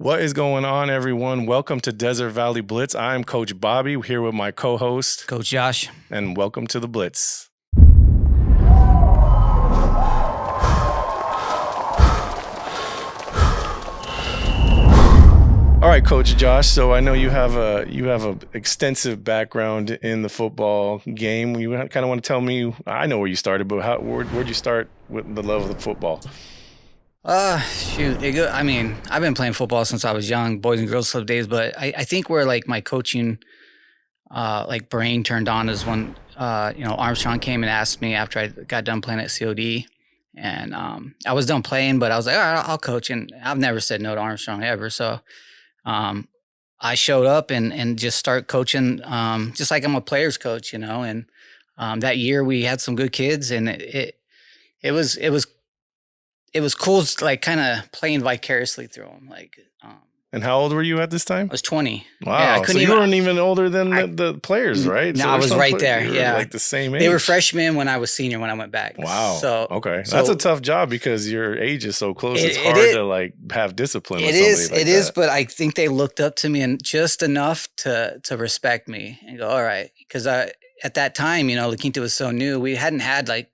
What is going on, everyone? Welcome to Desert Valley Blitz. I'm Coach Bobby here with my co-host, Coach Josh. And welcome to the Blitz. All right, Coach Josh. So I know you have a extensive background in the football game. You kind of want to tell me. I know where you started, but where'd you start with the love of the football? Shoot. I mean, I've been playing football since I was young, boys and girls club days. But I think where like my coaching, brain turned on is when Armstrong came and asked me after I got done playing at COD, and I was done playing, but I was like, all right, I'll coach, and I've never said no to Armstrong ever. So. I showed up and just start coaching, just like I'm a player's coach, and that year we had some good kids, and it was cool, like kind of playing vicariously through them. And how old were you at this time? I was 20. Wow. Yeah, so you weren't even older than the players, right? No, so I was right there. Yeah. Like the same age. They were freshmen when I was senior when I went back. Wow. So okay. That's a tough job because your age is so close. It's hard to like have discipline with somebody It is, but I think they looked up to me and just enough to respect me and go, all right. Because at that time, La Quinta was so new. We hadn't had like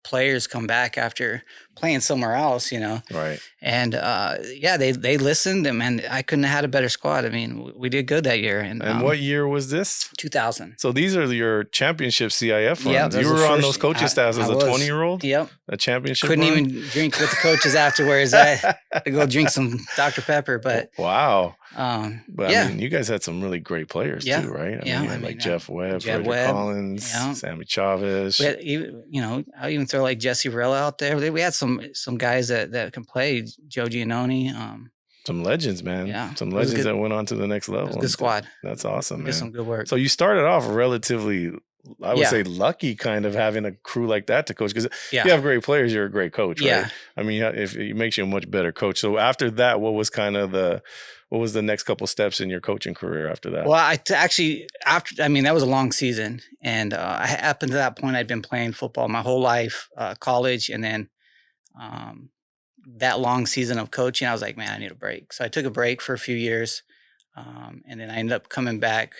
players come back after playing somewhere else, Right. And they listened, and I couldn't have had a better squad. I mean, we did good that year. And what year was this? 2000. So these are your championship CIF runs. Yeah, you were on those coaching staffs as a 20-year-old? Yep. A championship Couldn't run? even drink with the coaches afterwards. I had to go drink some Dr. Pepper, but wow. I mean, you guys had some really great players too, right? I mean, Jeff Webb, Frederick Collins, Sammy Chavez. I even throw like Jesse Varela out there. We had some guys that can play. Joe Giannone. Some legends, man. Yeah. Some legends that went on to the next level. It was a good squad. That's awesome, man. Did some good work. So you started off relatively, I would say, lucky kind of having a crew like that to coach. Because if you have great players, you're a great coach, right? Yeah. I mean, if it makes you a much better coach. So after that, what was the next couple steps in your coaching career after that? Well, that was a long season. And up until that point, I'd been playing football my whole life, college. And then that long season of coaching, I was like, man, I need a break. So I took a break for a few years. And then I ended up coming back.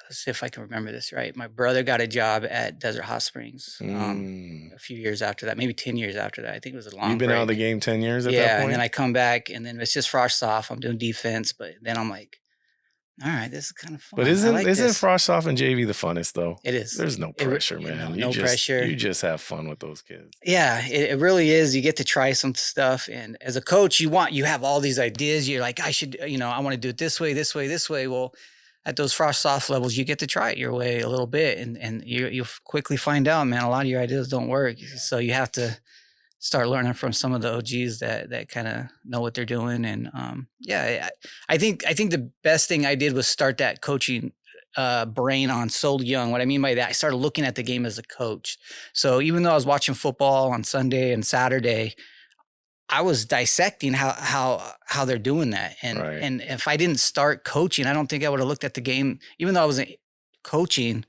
Let's see if I can remember this right. My brother got a job at Desert Hot Springs a few years after that, maybe 10 years after that. I think it was a long You've been break. out of the game 10 years at that point? Yeah, and then I come back, and then it's just frost off. I'm doing defense, but then I'm like, all right, this is kind of fun. But isn't frost off and JV the funnest, though? It is. There's no pressure, man. No pressure. You just have fun with those kids. Yeah, it really is. You get to try some stuff. And as a coach, you have all these ideas. You're like, I want to do it this way, this way, this way. Well, at those frost soft levels, you get to try it your way a little bit, and you quickly find out, man, a lot of your ideas don't work. So you have to start learning from some of the OGs that kind of know what they're doing. And I think the best thing I did was start that coaching brain on so young. What I mean by that, I started looking at the game as a coach. So even though I was watching football on Sunday and Saturday, I was dissecting how they're doing that. And if I didn't start coaching, I don't think I would have looked at the game, even though I wasn't coaching.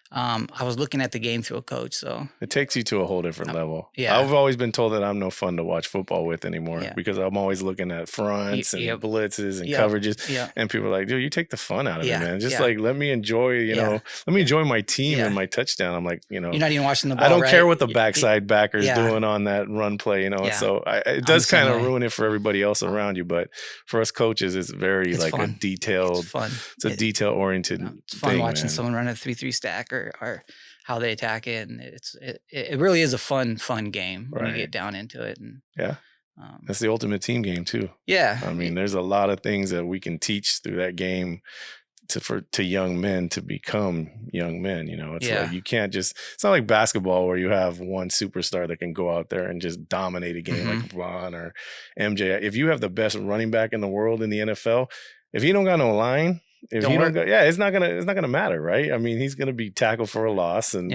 I was looking at the game through a coach. So it takes you to a whole different level. Yeah. I've always been told that I'm no fun to watch football with anymore because I'm always looking at fronts and blitzes and coverages. Yeah. And people are like, dude, you take the fun out of it, man. Just like, let me enjoy, let me enjoy my team and my touchdown. I'm like, you're not even watching the ball. I don't care what the backside backer's doing on that run play, So it does kind of ruin it for everybody else around you. But for us coaches, it's very fun. A detailed, it's fun. It's a detail oriented It's fun watching someone run a 3-3 stack or how they attack it, and it really is a fun game when you get down into it. And that's the ultimate team game too. Yeah, I mean, there's a lot of things that we can teach through that game to young men to become young men. It's like you can't just. It's not like basketball where you have one superstar that can go out there and just dominate a game like Vaughn or MJ. If you have the best running back in the world in the NFL, if he don't got no line, if you don't go, it's not gonna matter, right? I mean, he's gonna be tackled for a loss, and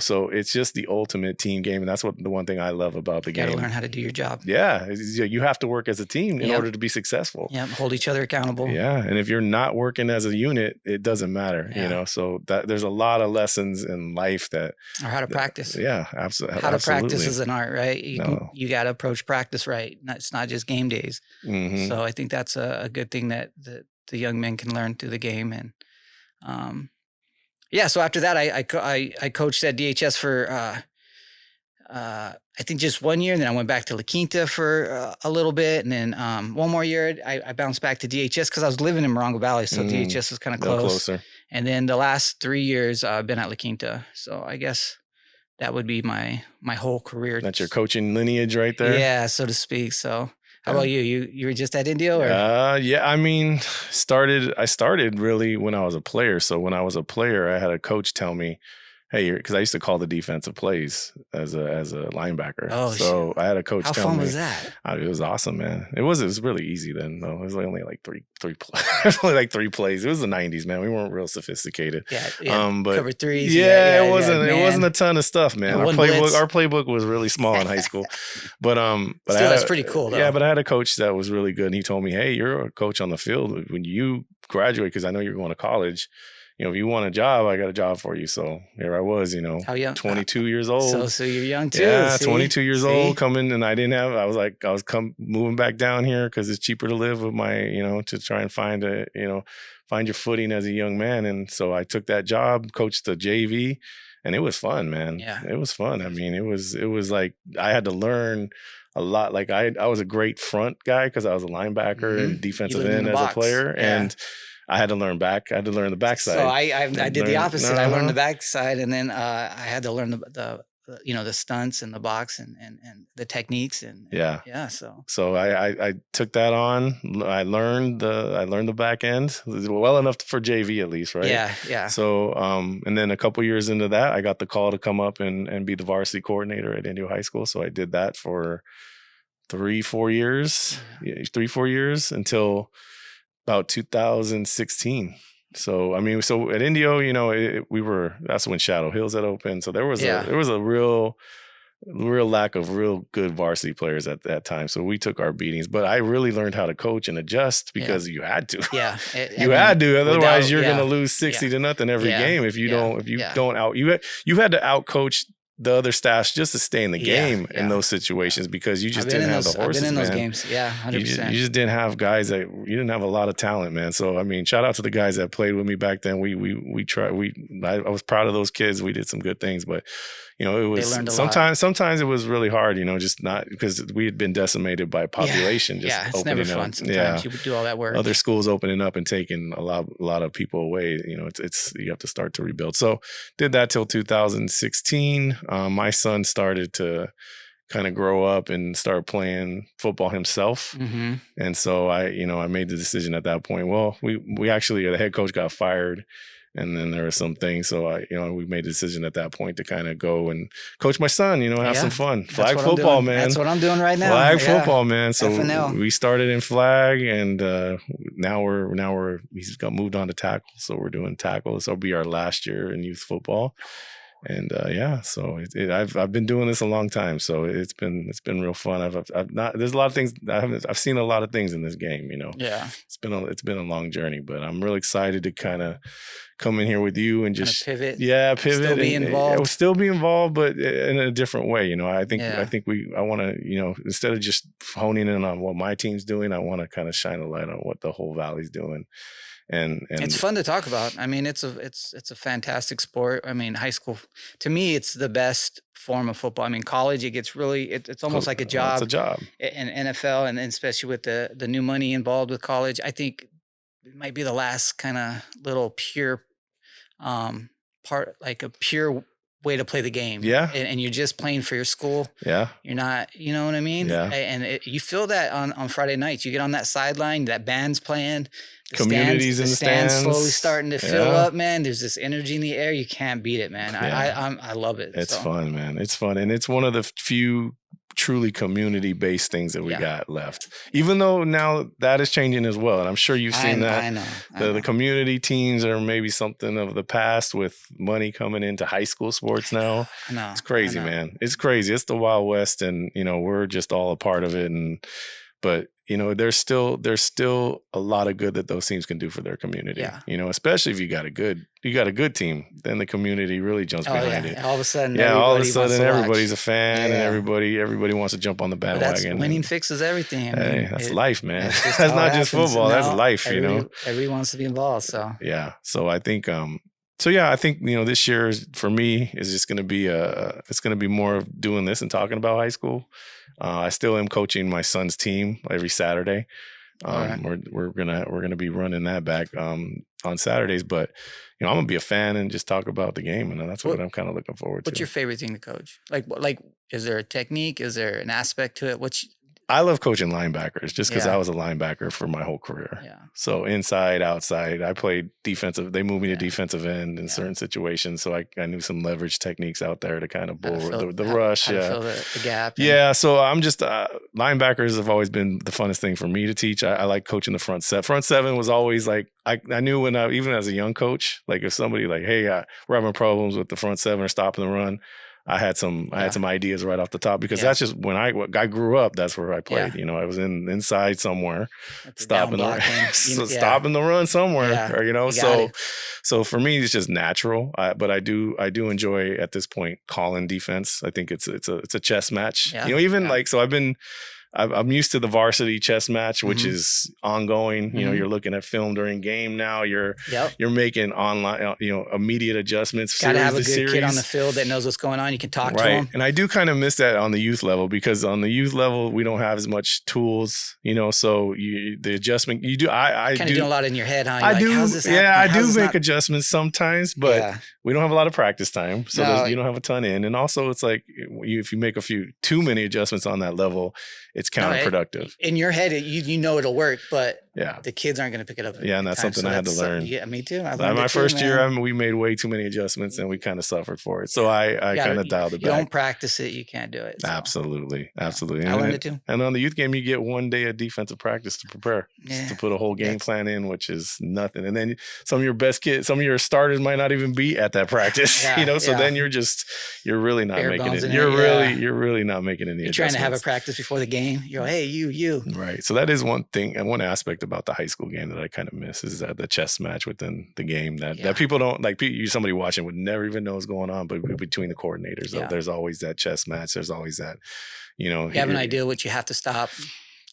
so it's just the ultimate team game, and that's what the one thing I love about the game. You got to learn how to do your job. Yeah, you have to work as a team in order to be successful. Yeah, hold each other accountable. Yeah, and if you're not working as a unit, it doesn't matter. So that there's a lot of lessons in life or how to practice. Yeah, absolutely. How to practice is an art, right? You got to approach practice right. It's not just game days. Mm-hmm. So I think that's a good thing that the young men can learn through the game. And so after that, I coached at DHS for I think just 1 year, and then I went back to La Quinta for a little bit, and then one more year I bounced back to DHS because I was living in Morongo Valley, so DHS was kind of closer. And then the last 3 years I've been at La Quinta, so I guess that would be my whole career. That's your coaching lineage right there. Yeah, so to speak. So how about you? You were just at Indio, or? I mean, I started really when I was a player. So when I was a player, I had a coach tell me, hey, because I used to call the defensive plays as a linebacker. Oh, so I had a coach tell me. How fun was that? It was awesome, man. It was really easy then, though. It was only like three plays. Only like 3 plays. It was the 90s, man. We weren't real sophisticated. Yeah, but cover threes. It wasn't a ton of stuff, man. Our playbook was really small in high school. But still, that's pretty cool, though. Yeah, but I had a coach that was really good, and he told me, hey, you're a coach on the field. When you graduate, because I know you're going to college, if you want a job, I got a job for you. So here I was, how young? 22 years old. So you're young too. Yeah, 22 years old coming, and I was moving back down here because it's cheaper to live with my, to try and find your footing as a young man. And so I took that job, coached the JV, and it was fun, man. Yeah, it was fun. I mean, it was like I had to learn a lot. Like I was a great front guy because I was a linebacker and defensive end as a player, and I had to learn back. I had to learn the backside. So I did the opposite. I learned the backside, and then I had to learn the stunts and the box and the techniques and So I took that on. I learned the back end well enough for JV at least, right? Yeah. So and then a couple years into that, I got the call to come up and be the varsity coordinator at Indio High School. So I did that for 3-4 years. Yeah, 3-4 years until about 2016. So, I mean, at Indio, that's when Shadow Hills had opened. So there was a real lack of real good varsity players at that time. So we took our beatings, but I really learned how to coach and adjust because you had to. Yeah. Had to. Otherwise you're going to lose 60-0 every game. If you you had to out coach the other staffs just to stay in the game in those situations because you just didn't have the horses. I've been in those games. Yeah, 100%. You just didn't have guys you didn't have a lot of talent, man. So I mean, shout out to the guys that played with me back then. We tried. I was proud of those kids. We did some good things, but it was sometimes it was really hard. Just not because we had been decimated by population. It's never fun. Sometimes you would do all that work. Other schools opening up and taking a lot of people away. It's you have to start to rebuild. So did that till 2016. My son started to kind of grow up and start playing football himself. Mm-hmm. And so I made the decision at that point. Well, we actually, the head coach got fired, and then there were some things. So we made a decision at that point to kind of go and coach my son, have some fun. Flag football, man. That's what I'm doing right now. Flag football, man. So we started in flag, and now he's got moved on to tackle. So we're doing tackle. This will be our last year in youth football. And so I've been doing this a long time, so it's been real fun. There's a lot of things I've seen a lot of things in this game, Yeah, it's been a long journey, but I'm really excited to kind of come in here with you and just pivot. Yeah, pivot. Still be involved. Still be involved, but in a different way. I think I want to instead of just honing in on what my team's doing, I want to kind of shine a light on what the whole Valley's doing. And it's fun to talk about. I mean, it's a fantastic sport. I mean, high school, to me, it's the best form of football. I mean, college, it gets really, it's almost like a job. It's a job. And NFL, and especially with the new money involved with college, I think it might be the last kind of little pure part, like a pure way to play the game. Yeah. And you're just playing for your school. Yeah. You're not, you know what I mean? Yeah. And you feel that on Friday nights. You get on that sideline, that band's playing. Communities in the stands slowly starting to fill up, man. There's this energy in the air. You can't beat it, man. I love it. It's fun, man. It's fun. And it's one of the few truly community-based things that we Yeah. got left. Even though now that is changing as well, and I'm sure you've seen that. I know. The community teams are maybe something of the past with money coming into high school sports now. I know. It's crazy, man. It's crazy. It's the Wild West, and we're just all a part of it. But there's still a lot of good that those teams can do for their community. Yeah. Especially if you got a good team, then the community really jumps behind it. All of a sudden, everybody's a fan, and everybody wants to jump on the bandwagon. Winning fixes everything. Hey, that's life, man. That's not just football. That's life. Everybody wants to be involved. So yeah. So I think. I think this year for me is just going to be it's going to be more of doing this and talking about high school. I still am coaching my son's team every Saturday. Right. We're gonna be running that back on Saturdays, but I'm gonna be a fan and just talk about the game, and that's what I'm kind of looking forward to. What's your favorite thing to coach? Like, is there a technique? Is there an aspect to it? I love coaching linebackers just because I was a linebacker for my whole career. Yeah. So inside, outside, I played defensive. They moved me to defensive end in certain situations. So I knew some leverage techniques out there to kind of bull the rush. How to fill the gap. Yeah. So I'm just, linebackers have always been the funnest thing for me to teach. I like coaching the front seven. Front seven was always like, I knew even as a young coach, like if somebody like, hey, we're having problems with the front seven or stopping the run, I had some ideas right off the top because that's just when I grew up. That's where I played. I was inside somewhere, stopping the run somewhere. So for me, it's just natural. But I do enjoy at this point calling defense. I think it's a chess match. I'm used to the varsity chess match, which is ongoing. You're looking at film during game now. You're making online, immediate adjustments. Got to have a good kid on the field that knows what's going on. You can talk to him. And I do kind of miss that on the youth level because on the youth level we don't have as much tools. So the adjustment you do. I kind of do a lot in your head. Huh? I do. I do make adjustments sometimes, but we don't have a lot of practice time, so you don't have a ton in. And also, it's like if you make too many adjustments on that level, it's counterproductive. In your head, it'll work, but the kids aren't going to pick it up. Yeah, and that's something I had to learn. Yeah, me too. My first year, we made way too many adjustments, and we kind of suffered for it. So I kind of dialed it back. You don't practice it, you can't do it. So. Absolutely. I learned it too. And on the youth game, you get 1 day of defensive practice to prepare, to put a whole game plan in, which is nothing. And then some of your best kids, some of your starters might not even be at that practice. So then you're really not making it. You're really not making any adjustments. You're trying to have a practice before the game. You're like, hey, you. Right. So that is one thing and one aspect about the high school game that I kind of miss is that the chess match within the game that people don't like. Somebody watching would never even know what's going on, but between the coordinators, there's always that chess match. There's always that, you have an idea what you have to stop.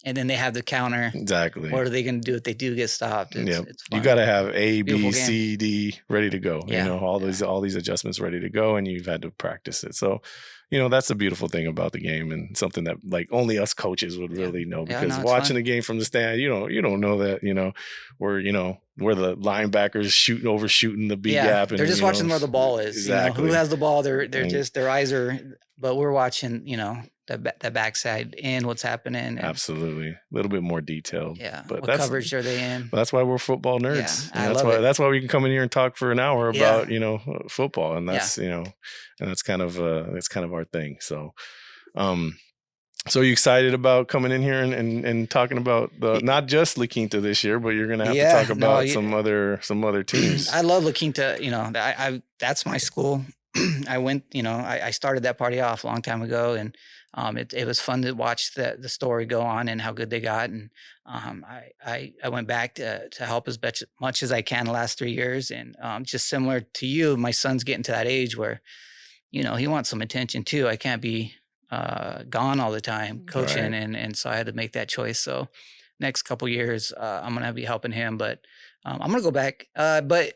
And then they have the counter. Exactly. What are they going to do if they do get stopped? It's fun. You got to have A, B, C, D ready to go. All these adjustments ready to go, and you've had to practice it. So, that's the beautiful thing about the game, and something that like only us coaches would really know because watching the game from the stand, you don't know that where the linebackers overshooting the B gap. And, they're just watching where the ball is. Exactly. Who has the ball? They're just their eyes are. But we're watching. The backside and what's happening. And absolutely. A little bit more detailed. Yeah. But what coverage are they in? That's why we're football nerds. Yeah, that's why we can come in here and talk for an hour about, football. And that's, and that's kind of our thing. So, so are you excited about coming in here and talking about not just La Quinta this year, but you're going to have to talk about some other teams. I love La Quinta. That's my school. I went, I started that party off a long time ago, and it was fun to watch the story go on and how good they got. And I went back to help as much as I can the last 3 years. And just similar to you, my son's getting to that age where, he wants some attention too. I can't be gone all the time coaching. Right. And so I had to make that choice. So next couple years, I'm going to be helping him, but I'm going to go back. But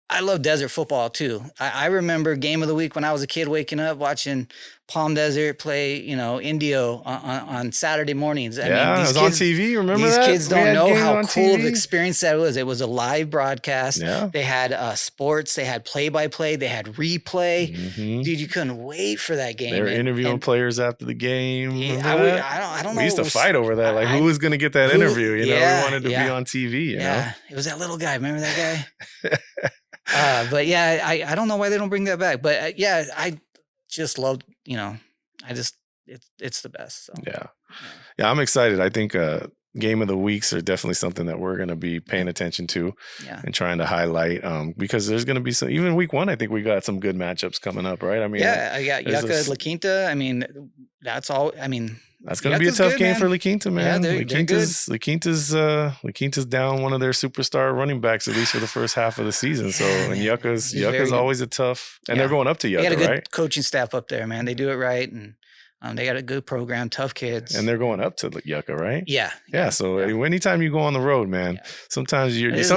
I love desert football too. I remember game of the week when I was a kid waking up watching Palm Desert play, Indio on Saturday mornings. I mean, it was on TV. Remember these that? kids don't know how cool of an experience that was. It was a live broadcast. Yeah. They had sports. They had play-by-play. They had replay. Mm-hmm. Dude, you couldn't wait for that game. They were interviewing players after the game. Yeah, I don't know. We used to fight over that. Like, who was going to get that interview? We wanted to be on TV. You know? It was that little guy. Remember that guy? But I don't know why they don't bring that back. But I just loved, I just it's the best. So. Yeah, I'm excited. I think game of the weeks are definitely something that we're going to be paying attention to and trying to highlight because there's going to be some, even week 1, I think we got some good matchups coming up, right? I mean, I got Yucca, La Quinta. I mean, that's all. I mean, that's going to be a tough game for La Quinta, man. Yeah, La Quinta's down one of their superstar running backs, at least for the first half of the season. So, and Yucca's always a tough, and they're going up to Yucca, right? They got a good coaching staff up there, man. They do it right, and they got a good program, tough kids. And they're going up to Yucca, right? Yeah. So anytime you go on the road, man, sometimes games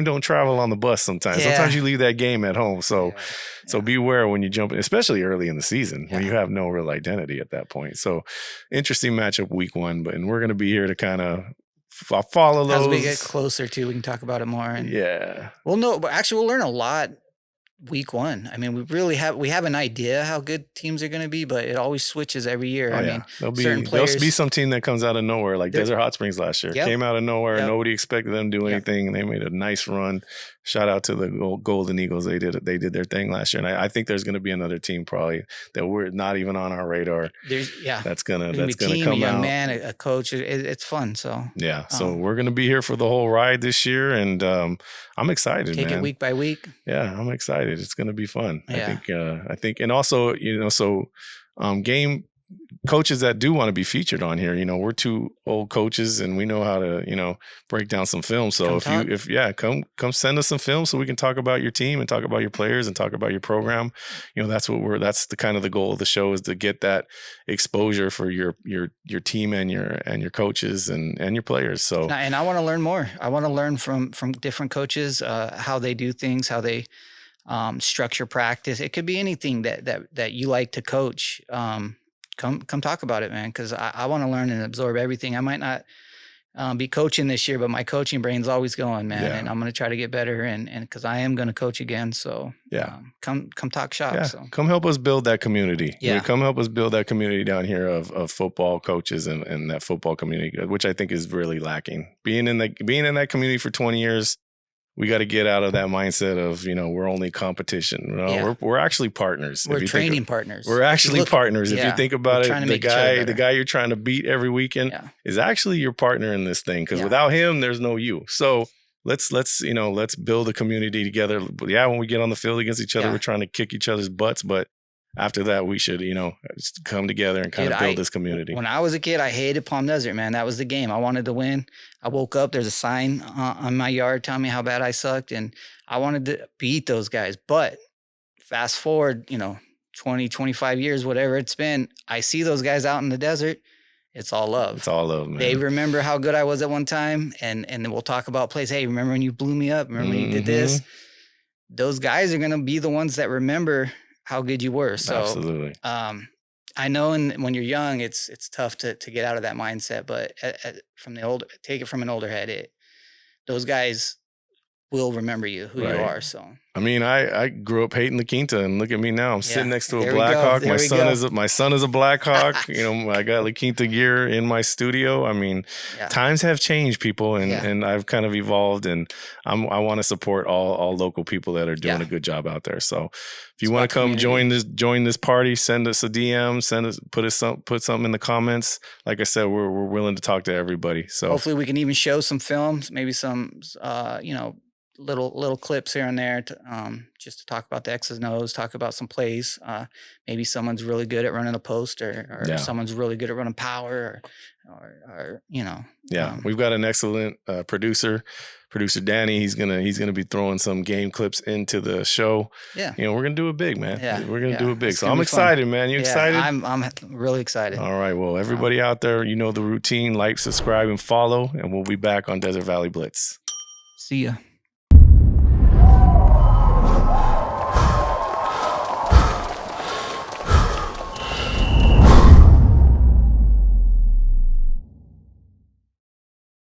don't travel on the bus sometimes. Sometimes you leave that game at home. So beware when you jump in, especially early in the season when you have no real identity at that point. So interesting matchup week 1, and we're going to be here to kind of follow those. As we get closer to, we can talk about it more. And we'll learn a lot week 1. I mean, we have an idea how good teams are going to be, but it always switches every year. I mean, there'll be some team that comes out of nowhere, like Desert Hot Springs last year. Came out of nowhere. Nobody expected them to do anything, and they made a nice run. Shout out to the Golden Eagles. They did their thing last year, and I think there's going to be another team probably that we're not even on our radar. That's gonna come a young man, a coach. It's fun. So so we're going to be here for the whole ride this year, and I'm excited. Take it week by week. Yeah, I'm excited. It's going to be fun. I think, and also, game coaches that do want to be featured on here, we're 2 old coaches and we know how to, break down some film. So come send us some film so we can talk about your team and talk about your players and talk about your program. That's the kind of the goal of the show is to get that exposure for your team and your coaches and your players. So, and I want to learn more. I want to learn from different coaches, how they do things, how they structure practice. It could be anything that you like to coach. Come talk about it, man, because I want to learn and absorb everything. I might not be coaching this year, but my coaching brain's always going, man, and I'm going to try to get better, and because I am going to coach again. So come talk shop. Yeah. So. Come help us build that community. Come help us build that community down here of football coaches and that football community, which I think is really lacking. Being in that community for 20 years. We got to get out of that mindset of, we're only competition. We're actually partners. We're training partners. We're actually partners. If you think about it, the guy you're trying to beat every weekend is actually your partner in this thing. Because without him, there's no you. So let's build a community together. When we get on the field against each other, we're trying to kick each other's butts. But after that, we should, just come together and kind of build this community. When I was a kid, I hated Palm Desert, man. That was the game. I wanted to win. I woke up, there's a sign on my yard telling me how bad I sucked, and I wanted to beat those guys. But fast forward, 20, 25 years, whatever it's been, I see those guys out in the desert. It's all love. It's all love, man. They remember how good I was at one time, and then we'll talk about plays. Hey, remember when you blew me up? Remember when you did this? Those guys are going to be the ones that remember how good you were. So absolutely. I know when you're young, it's tough to get out of that mindset, but take it from an older head. Those guys will remember you, who you are. So I mean, I grew up hating the Quinta, and look at me now. I'm sitting next to a Blackhawk. My son is a Blackhawk. I got La Quinta gear in my studio. I mean, times have changed, people, and I've kind of evolved, and I want to support all local people that are doing a good job out there. So if you want to come join this party, send us a DM, put something in the comments. Like I said, we're willing to talk to everybody. So hopefully we can even show some films, maybe some little clips here and there just to talk about the X's and O's, talk about some plays. Maybe someone's really good at running a post or someone's really good at running power or we've got an excellent producer Danny. He's gonna be throwing some game clips into the show. We're gonna do it big, man. We're gonna do it big. So I'm excited, man. You excited? I'm really excited. All right, well, everybody out there, the routine. Like, subscribe, and follow, and we'll be back on Desert Valley Blitz. See ya.